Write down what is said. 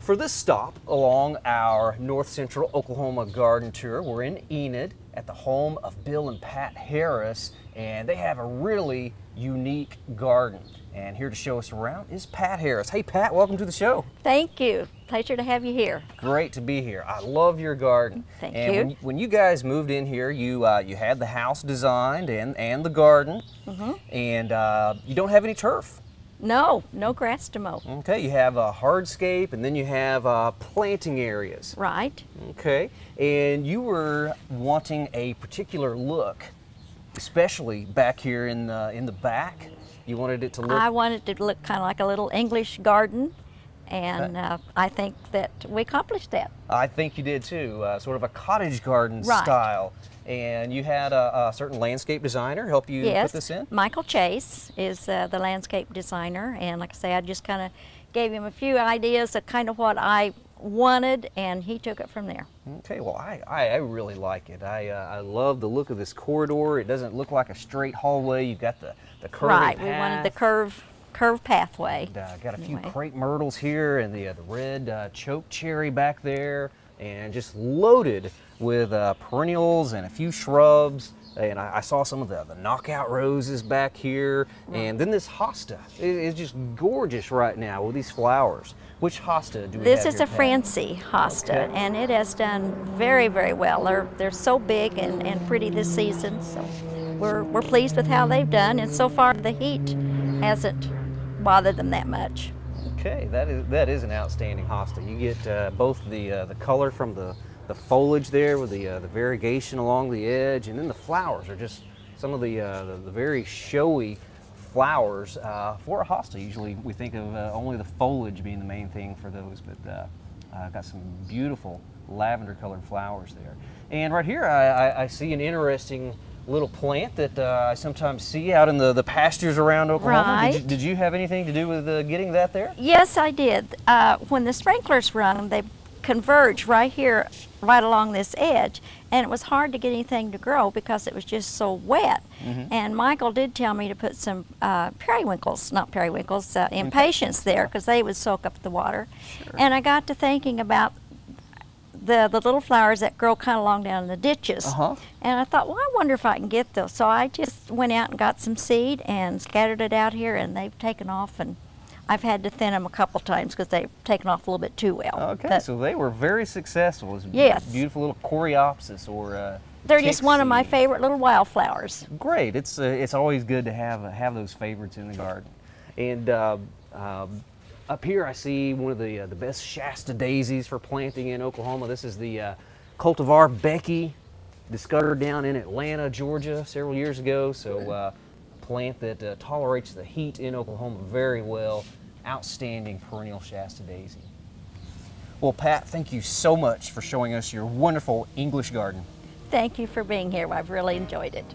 For this stop along our North Central Oklahoma garden tour, we're in Enid at the home of Bill and Pat Harris, and they have a really unique garden. And here to show us around is Pat Harris. Hey Pat, welcome to the show. Thank you. Pleasure to have you here. Great to be here. I love your garden. Thank you. And when you guys moved in here, you had the house designed and the garden, and you don't have any turf. No grass to mow. Okay, you have a hardscape, and then you have planting areas. Right. Okay, and you were wanting a particular look, especially back here in the back. You wanted it to look. I wanted it to look kind of like a little English garden, and I think that we accomplished that. I think you did too. Sort of a cottage garden Right. style. And you had a certain landscape designer help you Yes, put this in? Michael Chase is the landscape designer, and like I say, I just kind of gave him a few ideas of kind of what I wanted, and he took it from there. Okay, well, I really like it. I love the look of this corridor. It doesn't look like a straight hallway. You've got the curving Right, path. we wanted the curved pathway. And, got a few Anyway. crepe myrtles here, and the red choke cherry back there, and just loaded with perennials and a few shrubs. And I saw some of the knockout roses back here. And then this Hasta is just gorgeous right now with these flowers. Which Hasta do we This have is here, a Pat? Francie Hasta, Okay. and it has done very, very well. They're so big and pretty this season, so we're pleased with how they've done, and so far the heat hasn't bothered them that much. Okay, that is an outstanding Hasta. You get both the color from the foliage there with the variegation along the edge, and then the flowers are just some of the very showy flowers for a Hasta. Usually we think of only the foliage being the main thing for those, but got some beautiful lavender colored flowers there. And right here I see an interesting little plant that I sometimes see out in the pastures around Oklahoma. Right. Did you have anything to do with getting that there? Yes, I did. When the sprinklers run, they converge right here, right along this edge, and it was hard to get anything to grow because it was just so wet. And Michael did tell me to put some periwinkles, not periwinkles, impatiens there, because they would soak up the water. Sure. And I got to thinking about the little flowers that grow kind of along down in the ditches. And I thought, well, I wonder if I can get those. So I just went out and got some seed and scattered it out here, and they've taken off, and I've had to thin them a couple times because they've taken off a little bit too well. Okay, But so they were very successful. It's Yes. beautiful little coreopsis or they're just one of my favorite. favorite little wildflowers. Great. It's always good to have those favorites in the garden. And up here I see one of the best Shasta daisies for planting in Oklahoma. This is the cultivar Becky, discovered down in Atlanta, Georgia several years ago. So a plant that tolerates the heat in Oklahoma very well. Outstanding perennial Shasta daisy. Well, Pat, thank you so much for showing us your wonderful English garden. Thank you for being here. I've really enjoyed it.